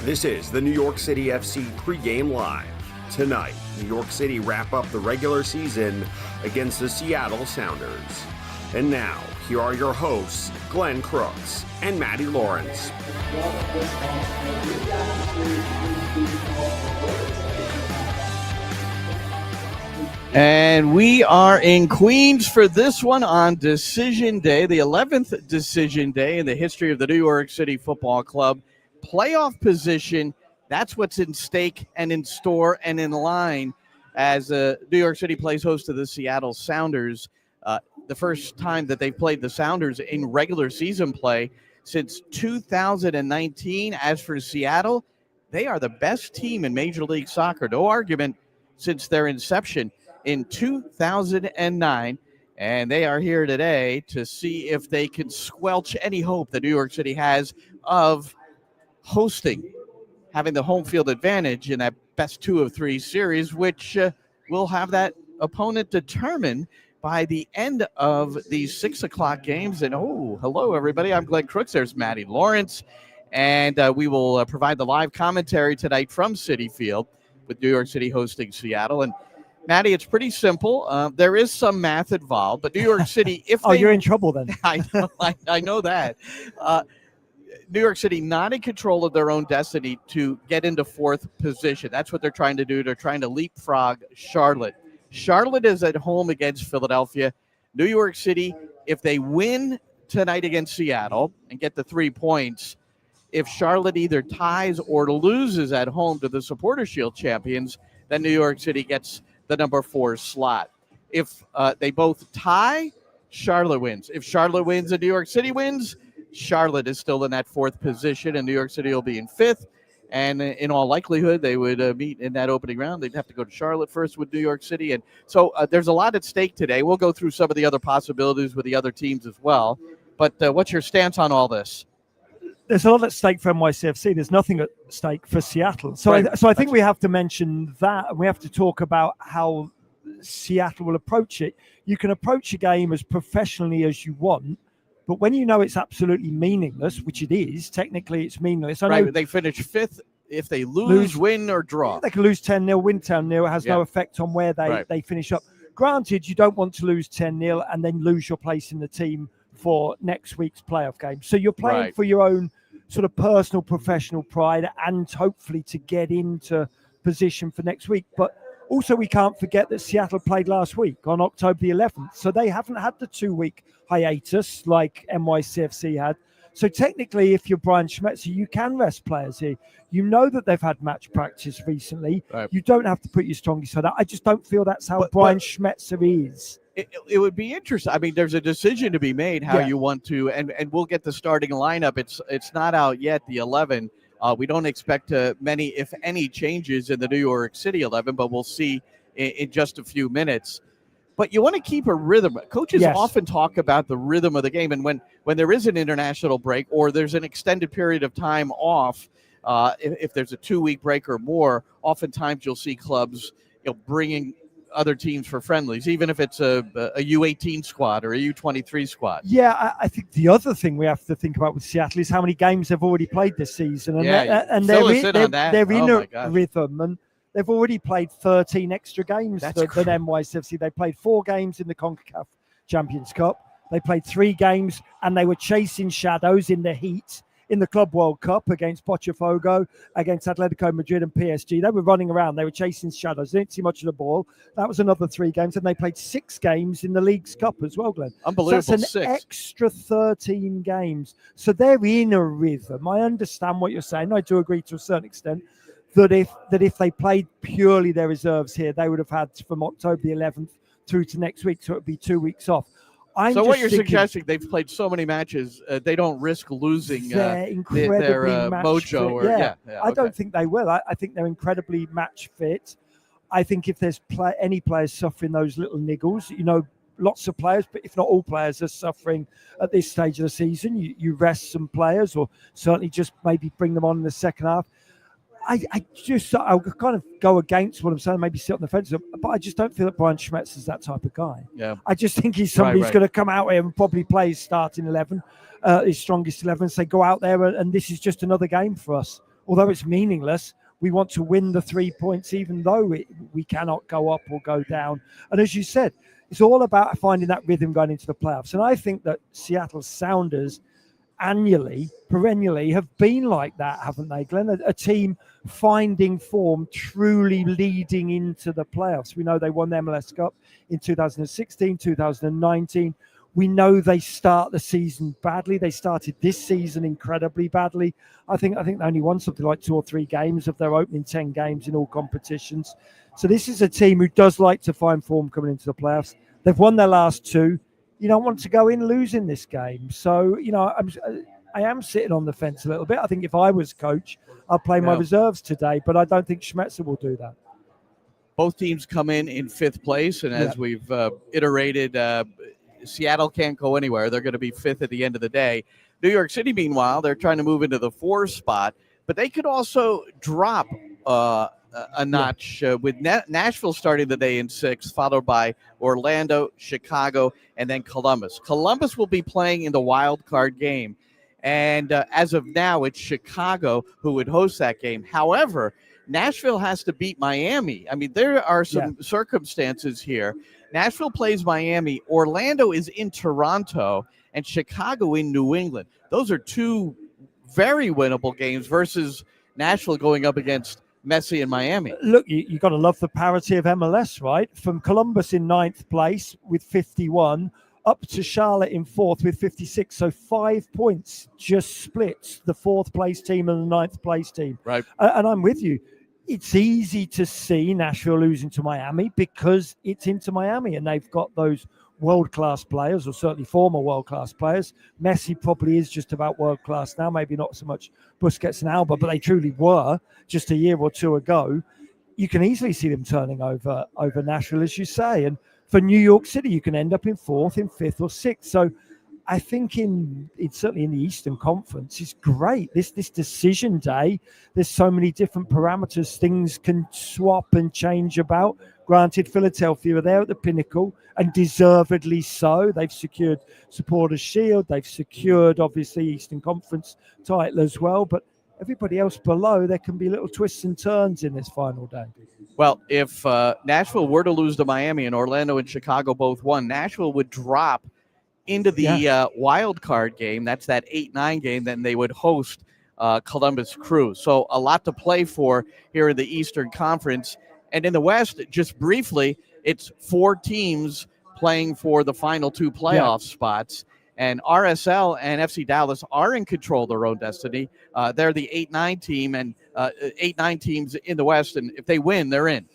This is the New York City FC Pregame Live. Tonight, New York City wrap up the regular season against the Seattle Sounders. And now, here are your hosts, Glenn Crooks and Matty Lawrence. And we are in Queens for this one on Decision Day, the 11th Decision Day in the history of the New York City Football Club. Playoff position, that's what's in stake and in store and in line as New York City plays host to the Seattle Sounders. The first time that they've played the Sounders in regular season play since 2019. As for Seattle, they are the best team in Major League Soccer, no argument, since their inception in 2009. And they are here today to see if they can squelch any hope that New York City has of hosting, having the home field advantage in that best 2 of 3 series, which will have that opponent determined by the end of these 6 o'clock games. And hello everybody, I'm Glenn Crooks, there's Matty Lawrence, and we will provide the live commentary tonight from Citi Field with New York City hosting Seattle. And Matty, it's pretty simple. There is some math involved, but New York City, if you're in trouble then. I know that. New York City not in control of their own destiny to get into 4th position. That's what they're trying to do. They're trying to leapfrog Charlotte. Charlotte is at home against Philadelphia. New York City, if they win tonight against Seattle and get the 3 points, if Charlotte either ties or loses at home to the Supporters' Shield champions, then New York City gets the number 4 slot. If they both tie, Charlotte wins. If Charlotte wins and New York City wins, Charlotte is still in that 4th position, and New York City will be in 5th. And in all likelihood, they would meet in that opening round. They'd have to go to Charlotte first with New York City. And so there's a lot at stake today. We'll go through some of the other possibilities with the other teams as well. But what's your stance on all this? There's a lot at stake for NYCFC. There's nothing at stake for Seattle. So, right. I think we have to mention that, and we have to talk about how Seattle will approach it. You can approach a game as professionally as you want, but when you know it's absolutely meaningless, which it is, technically it's meaningless. I know they finish 5th if they lose, win, or draw. They can lose 10-0, win 10-0. It has no effect on where they finish up. Granted, you don't want to lose 10-0 and then lose your place in the team for next week's playoff game. So you're playing for your own sort of personal, professional pride and hopefully to get into position for next week. But also, we can't forget that Seattle played last week on October the 11th. So they haven't had the 2-week hiatus like NYCFC had. So technically, if you're Brian Schmetzer, you can rest players here. You know that they've had match practice recently. Right. You don't have to put your strongest side out. I just don't feel that's how Brian Schmetzer is. It would be interesting. I mean, there's a decision to be made how you want to, and we'll get the starting lineup. It's not out yet, the 11. We don't expect many, if any, changes in the New York City 11, but we'll see in just a few minutes. But you want to keep a rhythm. Coaches often talk about the rhythm of the game, and when there is an international break or there's an extended period of time off, if there's a 2-week break or more, oftentimes you'll see clubs bringing other teams for friendlies, even if it's a U18 squad or a U23 squad. Yeah, I think the other thing we have to think about with Seattle is how many games they've already played this season. And they're in a rhythm, and they've already played 13 extra games than NYCFC. They played 4 games in the CONCACAF Champions Cup. They played 3 games, and they were chasing shadows in the heat in the Club World Cup against Botafogo, against Atletico Madrid and PSG. They were running around. They were chasing shadows. They didn't see much of the ball. That was another 3 games. And they played 6 games in the League's Cup as well, Glenn. Unbelievable. So that's an extra 13 games. So they're in a rhythm. I understand what you're saying. I do agree to a certain extent that if they played purely their reserves here, they would have had from October the 11th through to next week. So it would be 2 weeks off. So what you're suggesting, they've played so many matches, they don't risk losing their mojo. I don't think they will. I think they're incredibly match fit. I think if there's any players suffering those little niggles, lots of players, but if not all players are suffering at this stage of the season, you rest some players or certainly just maybe bring them on in the second half. I'll kind of go against what I'm saying, maybe sit on the fence, but I just don't feel that Brian Schmetz is that type of guy. Yeah. I just think he's somebody who's going to come out here and probably play his starting 11, his strongest 11, and say, go out there and this is just another game for us. Although it's meaningless, we want to win the 3 points, even though we cannot go up or go down. And as you said, it's all about finding that rhythm going into the playoffs. And I think that Seattle Sounders perennially have been like that, haven't they, Glenn? A team finding form, truly leading into the playoffs. We know they won the MLS Cup in 2016, 2019. We know they start the season badly. They started this season incredibly badly. I think they only won something like 2 or 3 games of their opening 10 games in all competitions. So this is a team who does like to find form coming into the playoffs. They've won their last 2. You don't want to go in losing this game. So, I am sitting on the fence a little bit. I think if I was coach, I'd play my reserves today, but I don't think Schmetzer will do that. Both teams come in 5th place, and as we've iterated, Seattle can't go anywhere. They're going to be 5th at the end of the day. New York City, meanwhile, they're trying to move into the 4th spot, but they could also drop a notch with Nashville starting the day in 6th, followed by Orlando, Chicago, and then Columbus. Columbus will be playing in the wild card game, and as of now, it's Chicago who would host that game. However, Nashville has to beat Miami. I mean, there are some circumstances here. Nashville plays Miami, Orlando is in Toronto, and Chicago in New England. Those are 2 very winnable games versus Nashville going up against Messi in Miami. Look, you got to love the parity of MLS, right? From Columbus in 9th place with 51 up to Charlotte in 4th with 56. So 5 points just splits the 4th place team and the 9th place team. Right. And I'm with you. It's easy to see Nashville losing to Miami because it's into Miami and they've got those world-class players, or certainly former world-class players. Messi probably is just about world-class now, maybe not so much Busquets and Alba, but they truly were just a year or 2 ago. You can easily see them turning over Nashville, as you say. And for New York City, you can end up in 4th, in 5th or 6th. So I think certainly in the Eastern Conference, it's great. This decision day, there's so many different parameters. Things can swap and change about. Granted, Philadelphia are there at the pinnacle, and deservedly so. They've secured Supporters' Shield. They've secured, obviously, Eastern Conference title as well. But everybody else below, there can be little twists and turns in this final day. Well, if Nashville were to lose to Miami and Orlando and Chicago both won, Nashville would drop into the wild card game. That's that 8-9 game. Then they would host Columbus Crew. So a lot to play for here in the Eastern Conference. And in the West, just briefly, it's 4 teams playing for the final 2 playoff spots. And RSL and FC Dallas are in control of their own destiny. They're the 8-9 team, and 8-9 teams in the West. And if they win, they're in.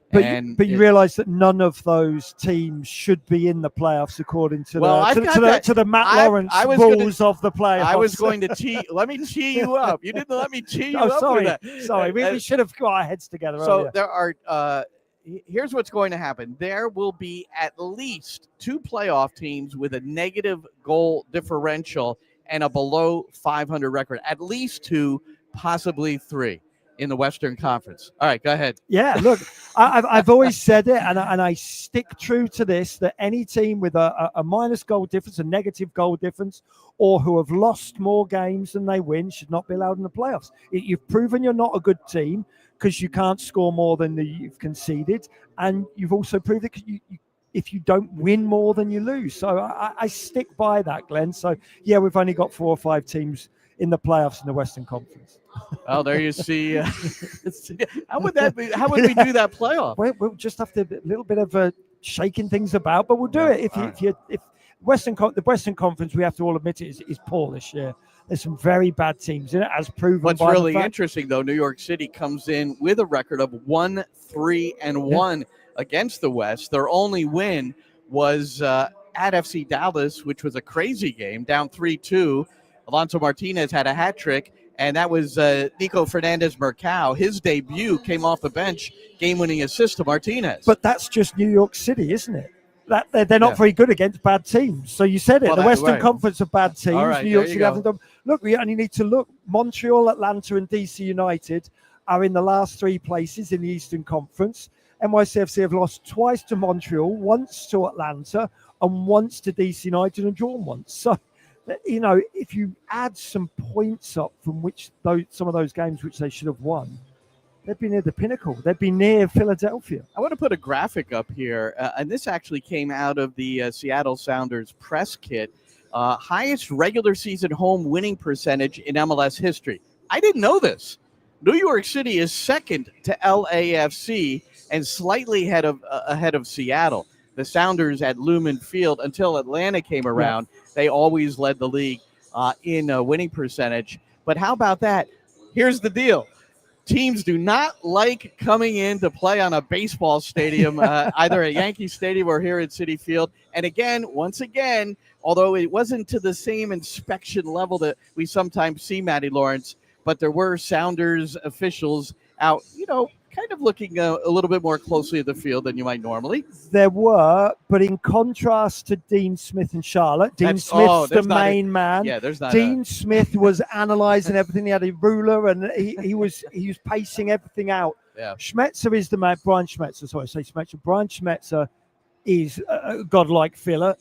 But you realize that none of those teams should be in the playoffs according to the Matt Lawrence rules of the playoffs. I was going to let me tee you up. You didn't let me tee you up sorry, for that. Sorry, we should have got our heads together. So earlier. there are. Here's what's going to happen. There will be at least 2 playoff teams with a negative goal differential and a below 500 record. At least 2, possibly 3. In the Western Conference. All right, go ahead. Yeah, look, I've always said it, and I stick true to this, that any team with a minus goal difference, a negative goal difference, or who have lost more games than they win should not be allowed in the playoffs. You've proven you're not a good team because you can't score more than you've conceded, and you've also proved that if you don't win more than you lose. So I stick by that, Glenn. So, yeah, we've only got 4 or 5 teams in the playoffs in the Western Conference. Well, there you see. How would that be? How would we do that playoff? We'll just have to a little bit of shaking things about, but we'll do it. If the Western Conference, we have to all admit it is poor this year. There's some very bad teams in it, as proven. What's really interesting, though, New York City comes in with a record of 1-3-1 against the West. Their only win was at FC Dallas, which was a crazy game, down 3-2. Alonso Martinez had a hat trick, and that was Nico Fernandez-Mercado. His debut came off the bench, game-winning assist to Martinez. But that's just New York City, isn't it? They're not very good against bad teams. So you said it. The Western Conference of bad teams. Right, New York City haven't done. Look, we only need to look. Montreal, Atlanta, and DC United are in the last 3 places in the Eastern Conference. NYCFC have lost twice to Montreal, once to Atlanta, and once to DC United and drawn once. So, if you add some points up from which some of those games which they should have won, they'd be near the pinnacle. They'd be near Philadelphia. I want to put a graphic up here, and this actually came out of the Seattle Sounders press kit. Highest regular season home winning percentage in MLS history. I didn't know this. New York City is second to LAFC and slightly ahead of Seattle. The Sounders at Lumen Field, until Atlanta came around, they always led the league in winning percentage. But how about that? Here's the deal. Teams do not like coming in to play on a baseball stadium, either at Yankee Stadium or here at Citi Field. And once again, although it wasn't to the same inspection level that we sometimes see, Matty Lawrence, but there were Sounders officials out, kind of looking a little bit more closely at the field than you might normally. There were, but in contrast to Dean Smith and Charlotte, Dean Smith's the main man. Yeah, there's not. Dean Smith was analysing everything. He had a ruler and he was pacing everything out. Yeah. Schmetzer is the man. Brian Schmetzer. Sorry, I say Schmetzer. Brian Schmetzer is a godlike figure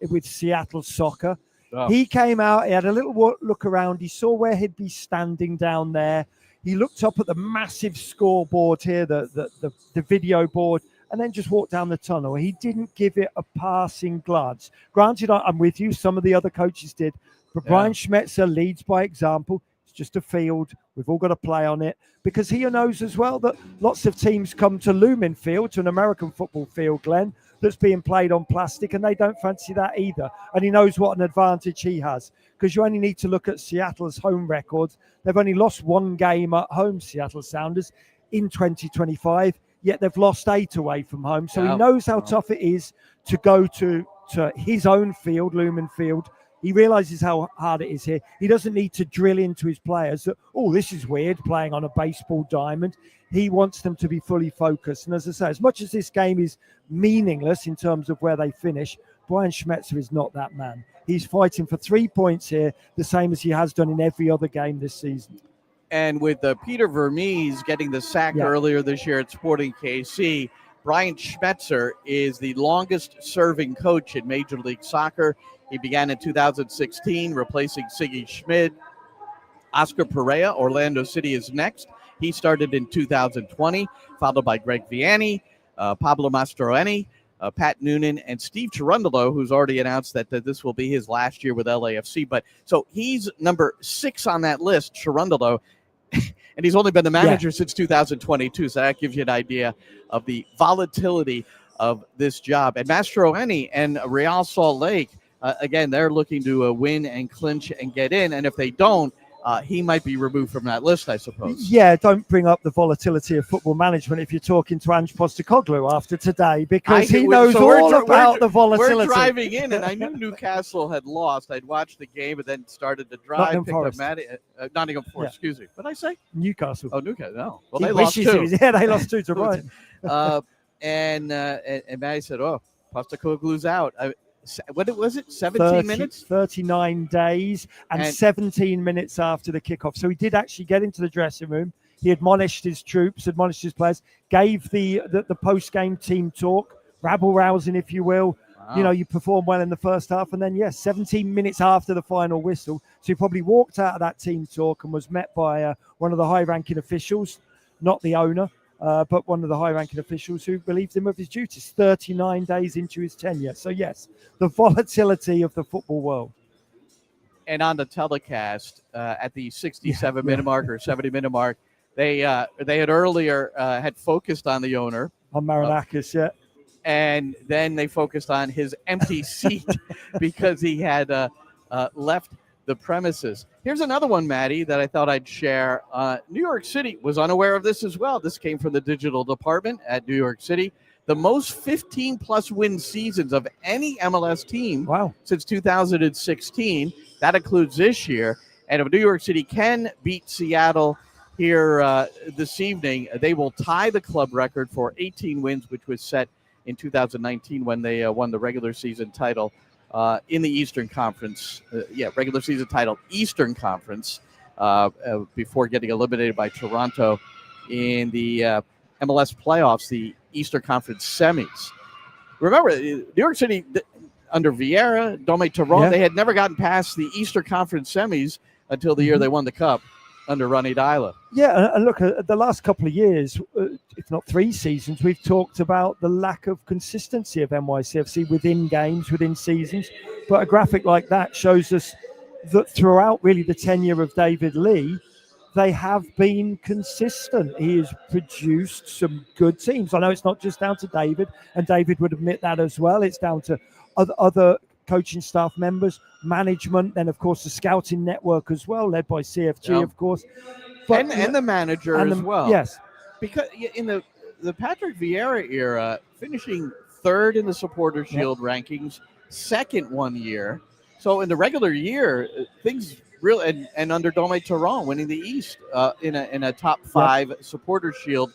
with Seattle soccer. Oh. He came out. He had a little look around. He saw where he'd be standing down there. He looked up at the massive scoreboard here, the video board, and then just walked down the tunnel. He didn't give it a passing glance. Granted, I'm with you. Some of the other coaches did. But Brian Schmetzer leads by example. It's just a field. We've all got to play on it. Because he knows as well that lots of teams come to Lumen Field, to an American football field, Glenn, that's being played on plastic, and they don't fancy that either. And he knows what an advantage he has. Because you only need to look at Seattle's home records. They've only lost 1 game at home, Seattle Sounders, in 2025, yet they've lost 8 away from home. So he knows how tough it is to go to his own field, Lumen Field. He realizes how hard it is here. He doesn't need to drill into his players that, this is weird, playing on a baseball diamond. He wants them to be fully focused. And as I say, as much as this game is meaningless in terms of where they finish, Brian Schmetzer is not that man. He's fighting for 3 points here, the same as he has done in every other game this season. And with Peter Vermees getting the sack earlier this year at Sporting KC, Brian Schmetzer is the longest-serving coach in Major League Soccer. He began in 2016, replacing Siggy Schmid. Oscar Perea, Orlando City, is next. He started in 2020, followed by Greg Vianney, Pablo Mastroeni, Pat Noonan, and Steve Cherundolo, who's already announced that this will be his last year with LAFC. But so he's number 6 on that list, Cherundolo, and he's only been the manager since 2022. So that gives you an idea of the volatility of this job. And Mastroeni and Real Salt Lake, again, they're looking to win and clinch and get in. And if they don't, he might be removed from that list, I suppose. Yeah, don't bring up the volatility of football management if you're talking to Ange Postecoglou after today, because he knows all about the volatility. We're driving in, and I knew Newcastle had lost. I'd watched the game and then started to drive. Nottingham Forest, excuse me. What did I say? Newcastle. Oh, Newcastle. No. Well, they lost 2. Yeah, they lost 2 to Brighton. And Matty said, Postecoglou's out. What was it? 17 minutes? 39 days and 17 minutes after the kickoff. So he did actually get into the dressing room. He admonished his troops, admonished his players, gave the post-game team talk, rabble-rousing, if you will. Wow. You performed well in the first half. And then, 17 minutes after the final whistle. So he probably walked out of that team talk and was met by one of the high-ranking officials, not the owner, but one of the high-ranking officials who relieved him of his duties 39 days into his tenure. So, yes, the volatility of the football world. And on the telecast at the 67-minute mark or 70-minute mark, they had earlier had focused on the owner. On Marinakis, And then they focused on his empty seat because he had left the premises. Here's another one, Matty, that I thought I'd share. New York City was unaware of this as well. This came from the digital department at New York City. The most 15-plus win seasons of any MLS team since 2016. That includes this year. And if New York City can beat Seattle here this evening, they will tie the club record for 18 wins, which was set in 2019 when they won the regular season title in the Eastern Conference. Regular season title, Eastern Conference. before getting eliminated by Toronto in the MLS playoffs, the Eastern Conference semis. Remember, New York City, under Vieira, Dome Toronto, they had never gotten past the Eastern Conference semis until the year they won the Cup under Ronnie Dyla. Yeah, and look, the last couple of years, if not 3 seasons, we've talked about the lack of consistency of NYCFC within games, within seasons. But a graphic like that shows us that throughout really the tenure of David Lee, they have been consistent. He has produced some good teams. I know it's not just down to David, and David would admit that as well. It's down to other coaching staff members, management, then of course the scouting network as well, led by CFG, of course, but and the manager as well. Yes, because in the Patrick Vieira era, finishing 3rd in the Supporter Shield rankings, 2nd one year. So in the regular year, things really and under Dome Toronto winning the East in a top 5 Supporter Shield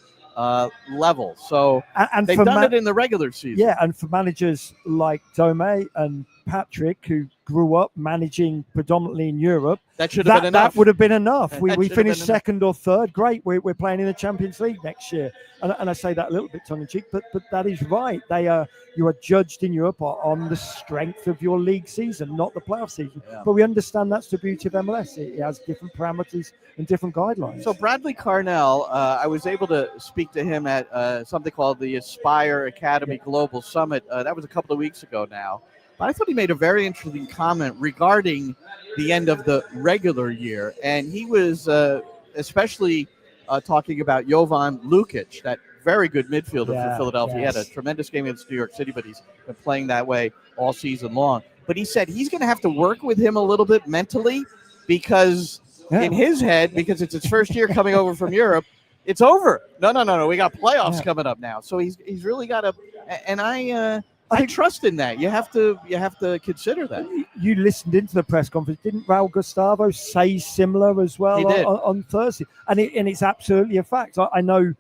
level. So and they've done it in the regular season. Yeah, and for managers like Dome and Patrick, who grew up managing predominantly in Europe, that should have been enough. That would have been enough. We finished 2nd or 3rd. Great. We're playing in the Champions League next year. And I say that a little bit tongue in cheek, but that is right. You are judged in Europe on the strength of your league season, not the playoff season. Yeah. But we understand that's the beauty of MLS. It has different parameters and different guidelines. So Bradley Carnell, I was able to speak to him at something called the Aspire Academy Global Summit. That was a couple of weeks ago now. But I thought he made a very interesting comment regarding the end of the regular year. And he was especially talking about Jovan Lukic, that very good midfielder for Philadelphia. Yes. He had a tremendous game against New York City, but he's been playing that way all season long. But he said he's going to have to work with him a little bit mentally because in his head, because it's his first year coming over from Europe, it's over. No. We got playoffs coming up now. So he's really got to – and I trust in that. You have to consider that. You listened into the press conference. Didn't Raul Gustavo say similar as well on Thursday? And it's absolutely a fact. I know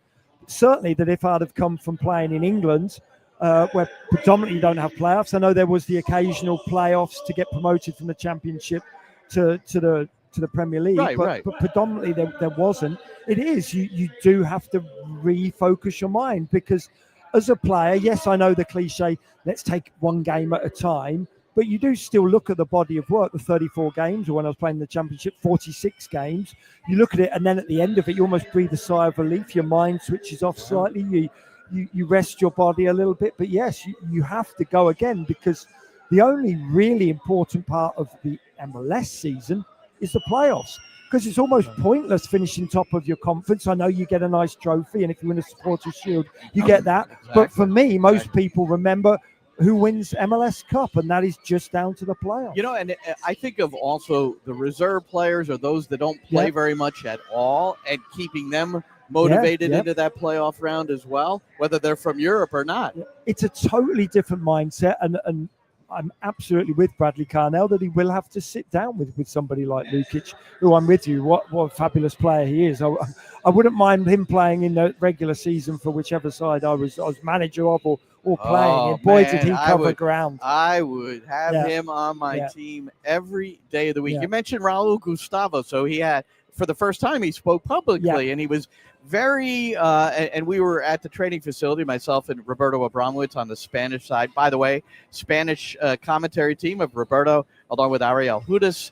certainly that if I'd have come from playing in England, where predominantly you don't have playoffs, I know there was the occasional playoffs to get promoted from the Championship to the Premier League, but predominantly there wasn't. It is. You do have to refocus your mind because as a player, yes, I know the cliche, let's take one game at a time, but you do still look at the body of work, the 34 games, or when I was playing the Championship, 46 games. You look at it, and then at the end of it, you almost breathe a sigh of relief. Your mind switches off slightly. You rest your body a little bit. But yes, you have to go again because the only really important part of the MLS season is the playoffs. Because it's almost pointless finishing top of your conference. I know you get a nice trophy, and if you win a Supporters' Shield, you get that. Exactly. But for me, most people remember who wins MLS Cup, and that is just down to the playoffs. You know, and I think of also the reserve players or those that don't play very much at all, and keeping them motivated into that playoff round as well, whether they're from Europe or not. It's a totally different mindset, and I'm absolutely with Bradley Carnell that he will have to sit down with somebody like Lukic, who I'm with you. What a fabulous player he is. I wouldn't mind him playing in the regular season for whichever side I was manager of or playing. And boy, did he cover ground. I would have him on my team every day of the week. You mentioned Raul Gustavo. So he had, for the first time, he spoke publicly, and he was very, and we were at the training facility, myself and Roberto Abramowitz on the Spanish side. By the way, Spanish commentary team of Roberto, along with Ariel Hudas.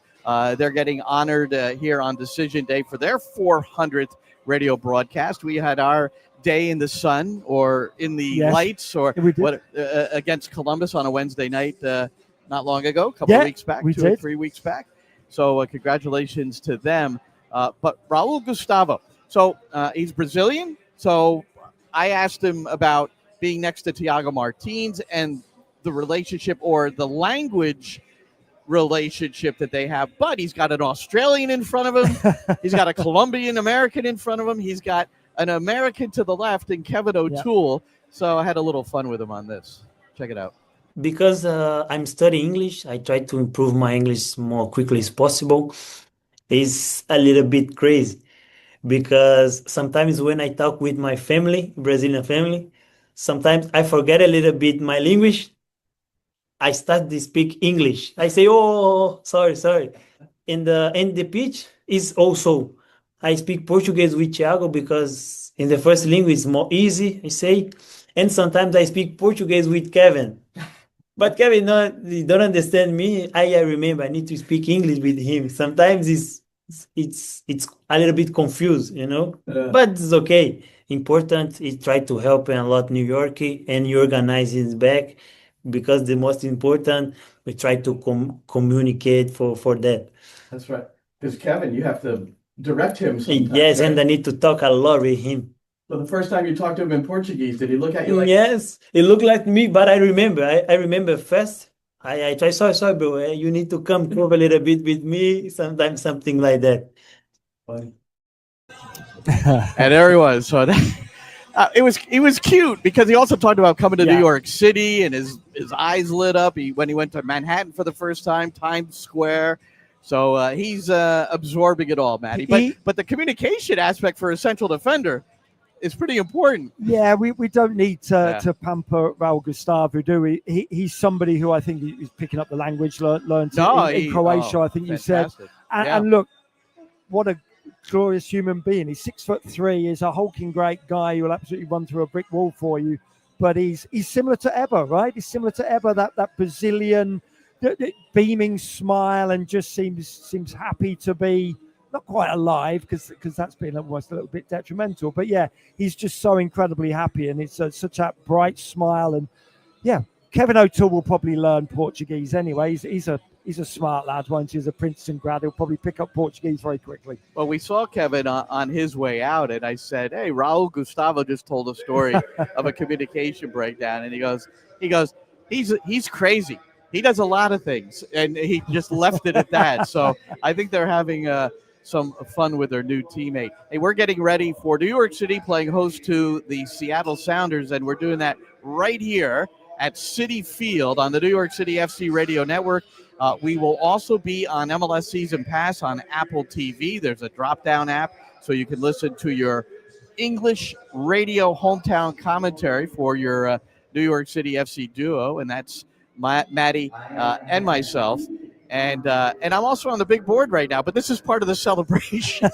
They're getting honored here on Decision Day for their 400th radio broadcast. We had our day in the sun or in the lights or against Columbus on a Wednesday night not long ago, a couple of weeks back, 2 or 3 weeks back. So congratulations to them. But Raul Gustavo, so he's Brazilian. So I asked him about being next to Thiago Martins and the relationship or the language relationship that they have. But he's got an Australian in front of him. He's got a Colombian American in front of him. He's got an American to the left in Kevin O'Toole. So I had a little fun with him on this. Check it out. Because I'm studying English, I try to improve my English more quickly as possible. It's a little bit crazy because sometimes when I talk with my family, Brazilian family, sometimes I forget a little bit my language. I start to speak English. I say, oh, sorry. in the pitch is also I speak Portuguese with Thiago because in the first language it's more easy, I say, and sometimes I speak Portuguese with Kevin. But Kevin, no, he don't understand me. I remember I need to speak English with him. Sometimes it's a little bit confused, but it's okay. Important is try to help a lot New York and you organize it back because the most important we try to communicate for that. That's right. Because Kevin, you have to direct him sometimes. Yes, right? and I need to talk a lot with him. So the first time you talked to him in Portuguese, did he look at you like? Yes, it looked like me, but I remember. I remember first. I try, sorry, bro. You need to come a little bit with me. Sometimes something like that. And there he was. So that, it was cute because he also talked about coming to New York City and his eyes lit up when he went to Manhattan for the first time, Times Square. So he's absorbing it all, Matty. But the communication aspect for a central defender is pretty important. Yeah, we don't need to pamper Raul Gustavo, do we? He's somebody who I think is picking up the language, learned in Croatia, I think fantastic. You said. And look, what a glorious human being. He's 6'3", he's a hulking great guy who will absolutely run through a brick wall for you. But he's similar to Eber, right? He's similar to Eber, that Brazilian beaming smile, and just seems happy to be not quite alive because that's been almost a little bit detrimental. But yeah, he's just so incredibly happy, and it's such a bright smile. And yeah, Kevin O'Toole will probably learn Portuguese anyway. He's a smart lad, won't he? He's a Princeton grad. He'll probably pick up Portuguese very quickly. Well, we saw Kevin on his way out, and I said, "Hey, Raul Gustavo just told a story of a communication breakdown," and he goes, he's crazy. He does a lot of things, and he just left it at that. So I think they're having some fun with their new teammate. Hey, we're getting ready for New York City playing host to the Seattle Sounders, and we're doing that right here at Citi Field on the New York City FC radio network. We will also be on MLS Season Pass on Apple TV. There's a drop-down app, so you can listen to your English radio hometown commentary for your New York City FC duo, and that's Matty and myself. And I'm also on the big board right now, but this is part of the celebration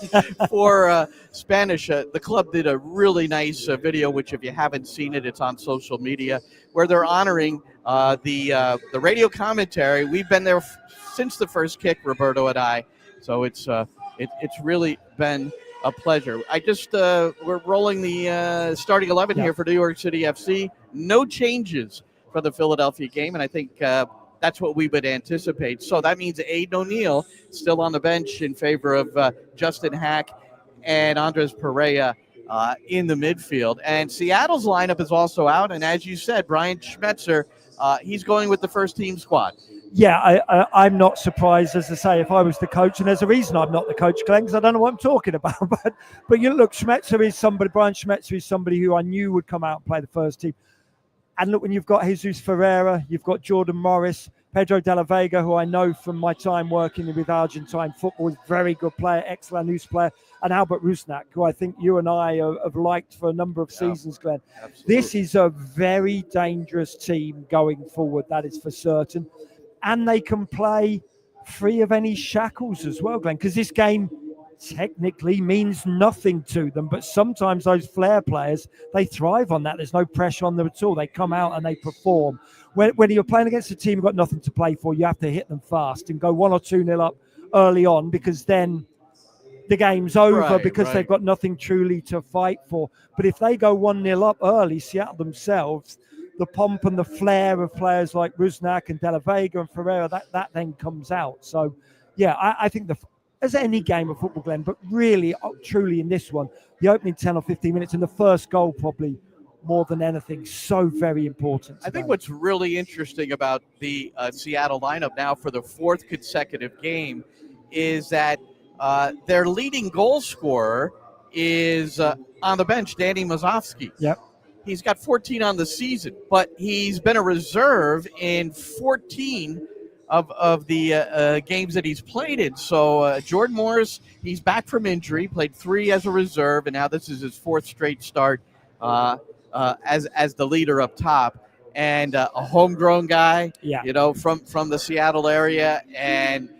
for Spanish. The club did a really nice video, which if you haven't seen it, it's on social media, where they're honoring the radio commentary. We've been there since the first kick, Roberto and I. So it's really been a pleasure. We're rolling the starting 11 here for New York City FC. No changes for the Philadelphia game, and I think that's what we would anticipate. So that means Aiden O'Neill still on the bench in favor of Justin Hack and Andres Pereira in the midfield. And Seattle's lineup is also out. And as you said, Brian Schmetzer, he's going with the first team squad. Yeah, I'm not surprised, as I say, if I was the coach. And there's a reason I'm not the coach, Glenn, because I don't know what I'm talking about. But you look, Brian Schmetzer is somebody who I knew would come out and play the first team. And look, when you've got Jesus Ferreira, you've got Jordan Morris, Pedro de la Vega, who I know from my time working with Argentine football, is a very good player, ex-Lanús player, and Albert Rusnak, who I think you and I have liked for a number of seasons, Glenn. Absolutely. This is a very dangerous team going forward, that is for certain. And they can play free of any shackles as well, Glenn, because this game technically means nothing to them, but sometimes those flair players, they thrive on that. There's no pressure on them at all. They come out and they perform. When you're playing against a team who've got nothing to play for, you have to hit them fast and go 1 or 2-0 up early on, because then the game's over, because they've got nothing truly to fight for. But if they go 1-0 up early, Seattle themselves, the pomp and the flair of players like Rusnak and De La Vega and Ferreira, that then comes out. So yeah, I think as any game of football, Glenn, but really, truly in this one, the opening 10 or 15 minutes and the first goal probably more than anything, so very important. I think what's really interesting about the Seattle lineup now for the fourth consecutive game is that their leading goal scorer is on the bench, Danny Mazovsky. Yep. He's got 14 on the season, but he's been a reserve in 14 of the games that he's played in. So Jordan Morris, he's back from injury, played 3 as a reserve, and now this is his 4th straight start as the leader up top. And a homegrown guy, from the Seattle area. And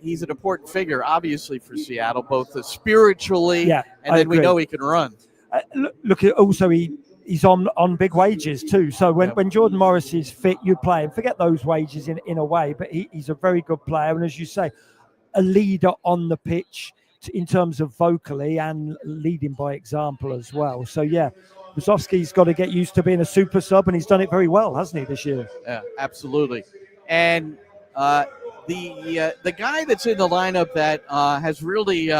he's an important figure, obviously, for Seattle, both spiritually and then we know he can run. Look, also he's on big wages too. So when Jordan Morris is fit, you play him. Forget those wages in a way, but he's a very good player. And as you say, a leader on the pitch in terms of vocally and leading by example as well. So, Brzozowski's got to get used to being a super sub, and he's done it very well, hasn't he, this year? Yeah, absolutely. And the guy that's in the lineup that has really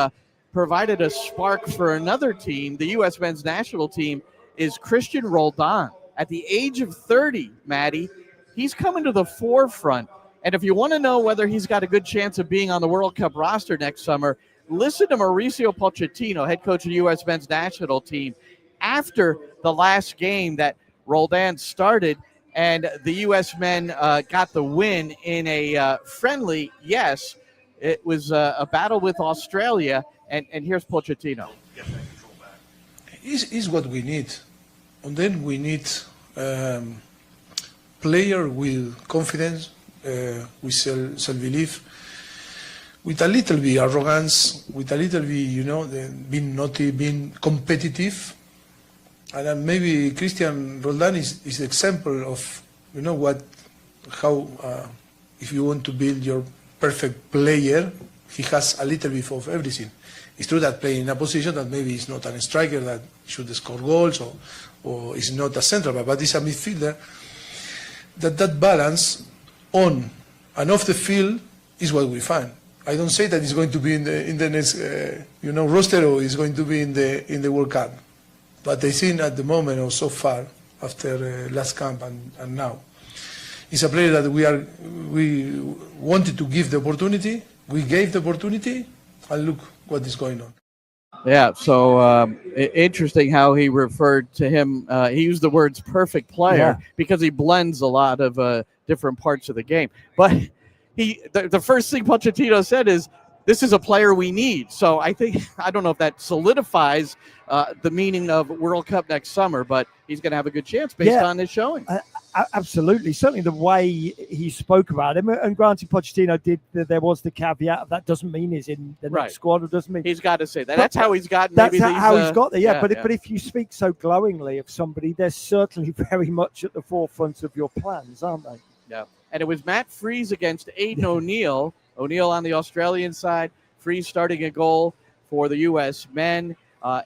provided a spark for another team, the U.S. men's national team, is Christian Roldan. At the age of 30, Matty, he's coming to the forefront. And if you want to know whether he's got a good chance of being on the World Cup roster next summer, listen to Mauricio Pochettino, head coach of the U.S. men's national team, after the last game that Roldan started, and the U.S. men got the win in a friendly, yes, it was a battle with Australia, and here's Pochettino. Is what we need. And then we need player with confidence, with self-belief, with a little bit arrogance, with a little bit, being naughty, being competitive. And maybe Christian Roldan is the example of, how if you want to build your perfect player, he has a little bit of everything. It's true that playing in a position that maybe is not a striker that should score goals or is not a central back, but it's a midfielder. That balance on and off the field is what we find. I don't say that it's going to be in the next roster or it's going to be in the World Cup, but I think at the moment or so far after last camp and now, it's a player that we wanted to give the opportunity. We gave the opportunity, and look what is going on. Yeah, so interesting how he referred to him. He used the words perfect player because he blends a lot of different parts of the game. But the first thing Pochettino said is, this is a player we need. So I don't know if that solidifies the meaning of World Cup next summer, but he's going to have a good chance based on this showing. Absolutely. Certainly the way he spoke about him, and granted Pochettino there was the caveat, that doesn't mean he's in the next squad, or doesn't mean he's got to say that. That's how he's gotten. That's how he's got there. But if you speak so glowingly of somebody, they're certainly very much at the forefront of your plans, aren't they? Yeah. And it was Matt Freese against Aidan O'Neill. O'Neill on the Australian side, Freese starting a goal for the U.S. men.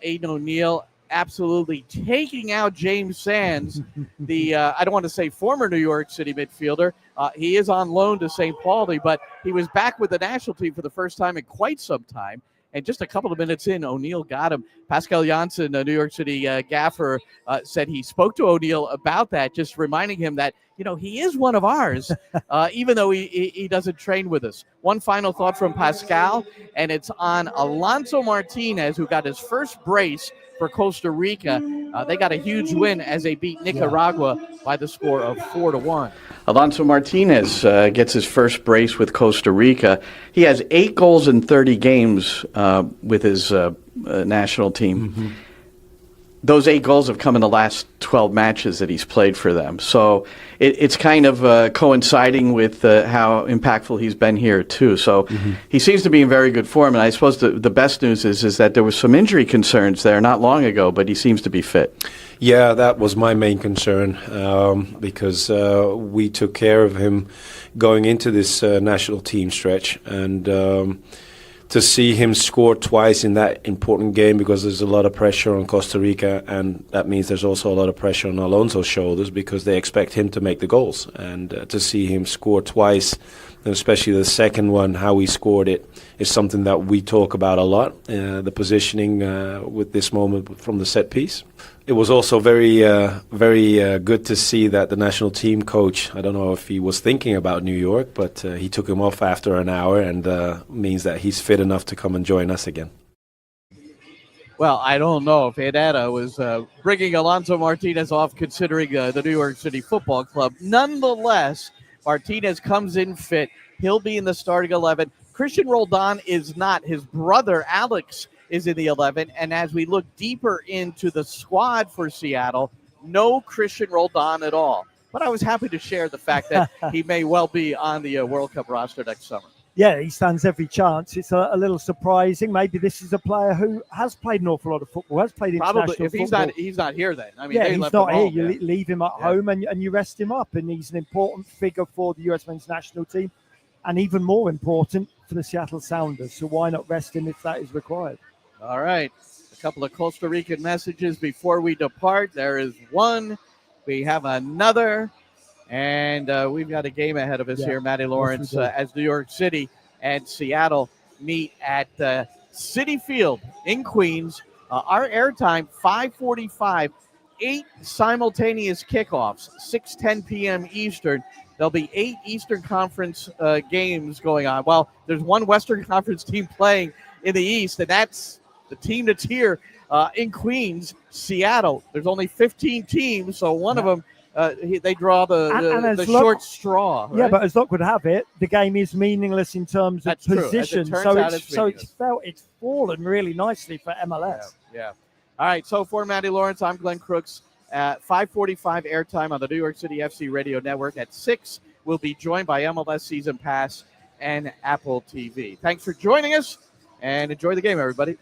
Aidan O'Neill absolutely taking out James Sands, the I don't want to say former New York City midfielder. He is on loan to St. Pauli, but he was back with the national team for the first time in quite some time. And just a couple of minutes in, O'Neill got him. Pascal Janssen, the New York City gaffer, said he spoke to O'Neill about that, just reminding him that, he is one of ours, even though he doesn't train with us. One final thought from Pascal, and it's on Alonso Martinez, who got his first brace for Costa Rica. They got a huge win as they beat Nicaragua by the score of 4-1. Alonso Martinez gets his first brace with Costa Rica. He has 8 goals in 30 games with his national team. Mm-hmm. Those 8 goals have come in the last 12 matches that he's played for them. So it's kind of coinciding with how impactful he's been here, too. So he seems to be in very good form. And I suppose the best news is that there was some injury concerns there not long ago, but he seems to be fit. Yeah, that was my main concern because we took care of him going into this national team stretch. And to see him score twice in that important game, because there's a lot of pressure on Costa Rica, and that means there's also a lot of pressure on Alonso's shoulders because they expect him to make the goals. And to see him score twice, and especially the second one, how he scored it, is something that we talk about a lot, the positioning with this moment from the set piece. It was also very good to see that the national team coach, I don't know if he was thinking about New York, but he took him off after an hour, and means that he's fit enough to come and join us again. Well, I don't know if Herrera was bringing Alonso Martinez off considering the New York City Football Club. Nonetheless, Martinez comes in fit. He'll be in the starting 11. Christian Roldan is not. His brother, Alex, is in the 11. And as we look deeper into the squad for Seattle, no Christian Roldan at all. But I was happy to share the fact that he may well be on the World Cup roster next summer. Yeah, he stands every chance. It's a little surprising. Maybe this is a player who has played an awful lot of football, has played international if football. He's not here then. I mean, yeah, he's not here. You home, leave him at home and you rest him up. And he's an important figure for the US men's national team. And even more important for the Seattle Sounders. So why not rest him if that is required? All right. A couple of Costa Rican messages before we depart. There is one. We have another. And we've got a game ahead of us here, Matty Lawrence, as New York City and Seattle meet at Citi Field in Queens. Our airtime, 5:45, 8 simultaneous kickoffs, 6:10 p.m. Eastern. There'll be 8 Eastern Conference games going on. Well, there's one Western Conference team playing in the East, and that's the team that's here in Queens, Seattle. There's only 15 teams, so one of them, they draw the short straw. Right? Yeah, but as luck would have it, the game is meaningless in terms of position. So it's fallen really nicely for MLS. Yeah. All right. So for Matty Lawrence, I'm Glenn Crooks. 5:45 airtime on the New York City FC Radio Network. At 6, we'll be joined by MLS Season Pass and Apple TV. Thanks for joining us, and enjoy the game, everybody.